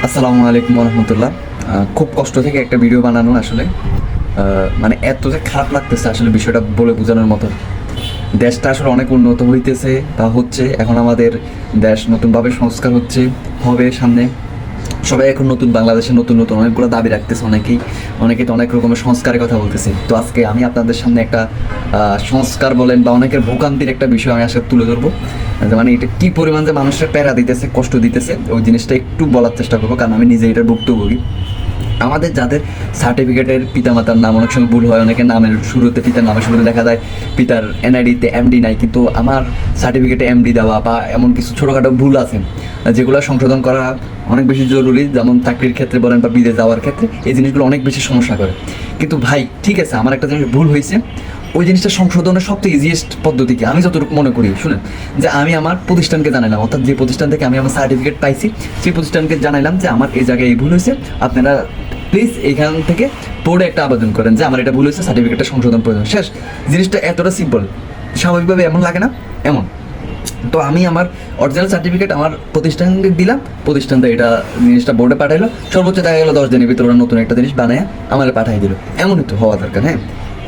আসসালামু আলাইকুম রহমতুল্লাহ। খুব কষ্ট থেকে একটা ভিডিও বানানো আসলে, মানে এত যে খারাপ লাগতেছে আসলে বিষয়টা বলে বোঝানোর মতো। দেশটা আসলে অনেক উন্নত হইতেছে বা হচ্ছে, এখন আমাদের দেশ নতুনভাবে সংস্কার হচ্ছে, হবে সামনে। সবাই এখন নতুন বাংলাদেশে নতুন নতুন অনেকগুলো দাবি রাখতেছে, অনেকে তো অনেক রকমের সংস্কারের কথা বলতেছে। তো আজকে আমি আপনাদের সামনে একটা সংস্কার বলেন বা অনেকের ভোগান্তির একটা বিষয় আমি আসলে তুলে ধরবো, মানে এটা কী পরিমাণ যে মানুষের প্যারা দিতেছে, কষ্ট দিতেছে, ওই জিনিসটা একটু বলার চেষ্টা করবো, কারণ আমি নিজে এটার ভুক্তভোগী। আমাদের যাদের সার্টিফিকেটের পিতামাতার নাম অনেক সময় ভুল হয়, অনেকের নামের শুরুতে, পিতার নামের শুরুতে দেখা যায় পিতার এনআইডিতে এমডি নাই, কিন্তু আমার সার্টিফিকেটে এমডি দেওয়া বা এমন কিছু ছোটোখাটো ভুল আছে যেগুলো সংশোধন করা অনেক বেশি জরুরি, যেমন চাকরির ক্ষেত্রে বলেন বা বিদেশ যাওয়ার ক্ষেত্রে এই জিনিসগুলো অনেক বেশি সমস্যা করে। কিন্তু ভাই ঠিক আছে, আমার একটা জিনিস ভুল হয়েছে, ওই জিনিসটা সংশোধনের সবচেয়ে ইজিয়েস্ট পদ্ধতি কি আমি যতটুকু মনে করি, শুনেন, যে আমি আমার প্রতিষ্ঠানকে জানাইলাম, অর্থাৎ যে প্রতিষ্ঠান থেকে আমি আমার সার্টিফিকেট পাইছি সেই প্রতিষ্ঠানকে জানাইলাম যে আমার এই জায়গায় এই ভুল হয়েছে, আপনারা প্লিজ এখান থেকে বোর্ডে একটা আবেদন করেন যে আমার এটা ভুল হয়েছে, সার্টিফিকেটটা সংশোধন প্রয়োজন। শেষ। জিনিসটা এতটা সিম্পল, স্বাভাবিকভাবে এমন লাগে না? এমন। তো আমি আমার অরিজিনাল সার্টিফিকেট আমার প্রতিষ্ঠানকে দিলাম, প্রতিষ্ঠানটা এটা জিনিসটা বোর্ডে পাঠাইলো, সর্বোচ্চ দেখা গেলো 10 দিনের ভিতরে ওরা নতুন একটা জিনিস বানায় আমার পাঠিয়ে দিল। এমনই তো হওয়া দরকার, হ্যাঁ।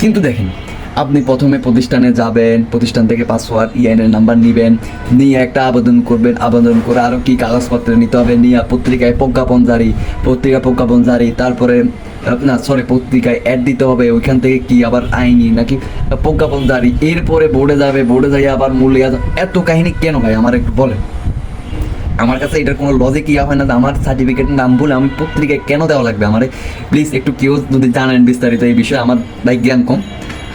কিন্তু দেখেন, আপনি প্রথমে প্রতিষ্ঠানে যাবেন, প্রতিষ্ঠান থেকে পাসওয়ার্ড ইআইএনের নাম্বার নেবেন, নিয়ে একটা আবেদন করবেন, আবেদন করে আরও কী কাগজপত্র নিতে হবে, নিয়ে পত্রিকায় প্রজ্ঞাপন জারি, তারপরে পত্রিকায় অ্যাড দিতে হবে, ওইখান থেকে কি আবার আইনি নাকি প্রজ্ঞাপন জারি, এরপরে বোর্ডে যাবে, বোর্ডে যাই আবার মূল্যায়ন। এত কাহিনী কেন ভাই আমার একটু বলেন। আমার কাছে এটার কোনো লজিক ইয়া হয় না যে আমার সার্টিফিকেটের নাম বলে আমি পত্রিকায় কেন দেওয়া লাগবে আমার। প্লিজ একটু কেউ যদি জানেন বিস্তারিত এই বিষয়ে, আমার ভাই জ্ঞান কম,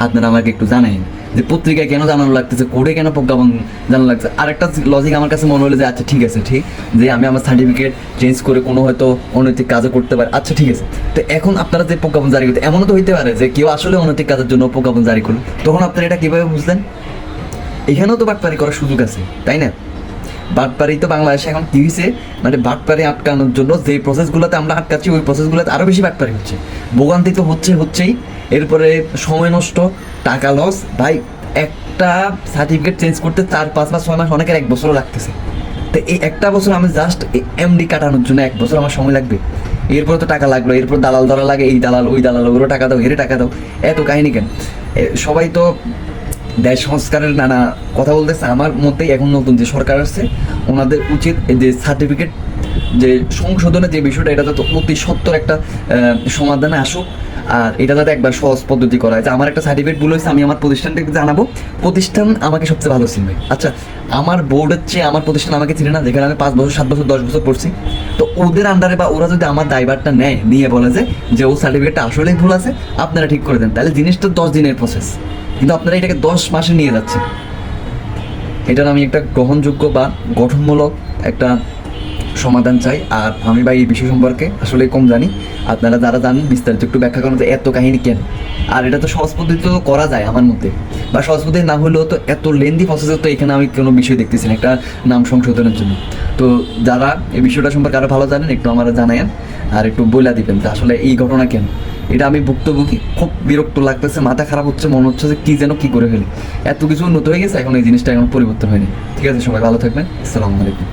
আপনারা আমাকে একটু জানাইন যে পত্রিকায় কেন জানানো লাগতেছে, কোর্টে কেন প্রজ্ঞাপন জানানো লাগছে। আর একটা লজিক আমার কাছে মনে হলো যে আচ্ছা ঠিক আছে, ঠিক যে আমি আমার সার্টিফিকেট চেঞ্জ করে কোনো হয়তো অনৈতিক কাজও করতে পারি, আচ্ছা ঠিক আছে। তো এখন আপনারা যে প্রজ্ঞাপন জারি করতে, এমনও তো হইতে পারে যে কেউ আসলে অনৈতিক কাজের জন্য প্রজ্ঞাপন জারি করলো, তখন আপনারা এটা কীভাবে বুঝলেন? এখানেও তো বাটপারি করার সুযোগ আছে, তাই না? বাটপারি তো বাংলাদেশে এখন কী হয়েছে, মানে বাটপারি আটকানোর জন্য যে প্রসেসগুলোতে আমরা আটকাচ্ছি ওই প্রসেসগুলোতে আরও বেশি বাটপারি হচ্ছে, ভোগান্তি তো হচ্ছেই। এরপরে সময় নষ্ট, টাকা লস। ভাই একটা সার্টিফিকেট চেঞ্জ করতে 4-5 মাস 6 মাস, অনেকের 1 বছরও লাগতেছে। তো এই একটা বছর আমি জাস্ট এমডি কাটানোর জন্য 1 বছর আমার সময় লাগবে। এরপরে তো টাকা লাগলো, এরপর দালাল ধরা লাগে, এই দালাল ওই দালাল, ওরও টাকা দাও, এরে টাকা দাও, এত কাহিনী কেন? সবাই তো দেশ সংস্কারের নানা কথা বলতেছে। আমার মতেই এখন নতুন যে সরকার আসছে ওনাদের উচিত যে সার্টিফিকেট যে সংশোধনের যে বিষয়টা, এটা তো অতি সত্বর একটা সমাধানে আসুক। আর এটা যাতে একবার সহজ পদ্ধতি করা হয় যে আমার একটা সার্টিফিকেট ভুল হয়েছে, আমি আমার প্রতিষ্ঠানটাকে জানাবো, প্রতিষ্ঠান আমাকে সবচেয়ে ভালো চিনবে। আচ্ছা, আমার বোর্ডের চেয়ে আমার প্রতিষ্ঠান আমাকে চিনে না, যেখানে আমি 5 বছর 7 বছর 10 বছর পড়ছি। তো ওদের আন্ডারে বা ওরা যদি আমার দায়ভারটা নেয়, নিয়ে বলে যে ও সার্টিফিকেটটা আসলেই ভুল আছে, আপনারা ঠিক করে দেন, তাহলে জিনিসটা 10 দিনের প্রসেস, কিন্তু আপনারা এটাকে 10 মাসে নিয়ে যাচ্ছেন। এটার আমি একটা গ্রহণযোগ্য বা গঠনমূলক একটা সমাধান চাই। আর আমি ভাই এই বিষয় সম্পর্কে আসলে কম জানি, আপনারা যারা জানেন বিস্তারিত একটু ব্যাখ্যা করেন যে এত কাহিনী কেন। আর এটা তো সহজ পদ্ধতিতে করা যায় আমার মধ্যে, বা সহজ পদ্ধতি না হলেও তো এত লেন্দি প্রসেসে তো এখানে আমি কোনো বিষয় দেখতেছি না একটা নাম সংশোধনের জন্য। তো যারা এই বিষয়টা সম্পর্কে আরও ভালো জানেন একটু আমার জানায়েন, আর একটু বলে দিবেন যে আসলে এই ঘটনা কেন। এটা আমি ভুক্তভোগী, খুব বিরক্ত লাগতেছে, মাথা খারাপ হচ্ছে, মনে হচ্ছে যে কী করে ফেলি। এত কিছু উন্নত হয়ে গেছে, এখন এই জিনিসটা এখন পরিবর্তন হয়নি। ঠিক আছে, সবাই ভালো থাকবেন। আসসালামু আলাইকুম।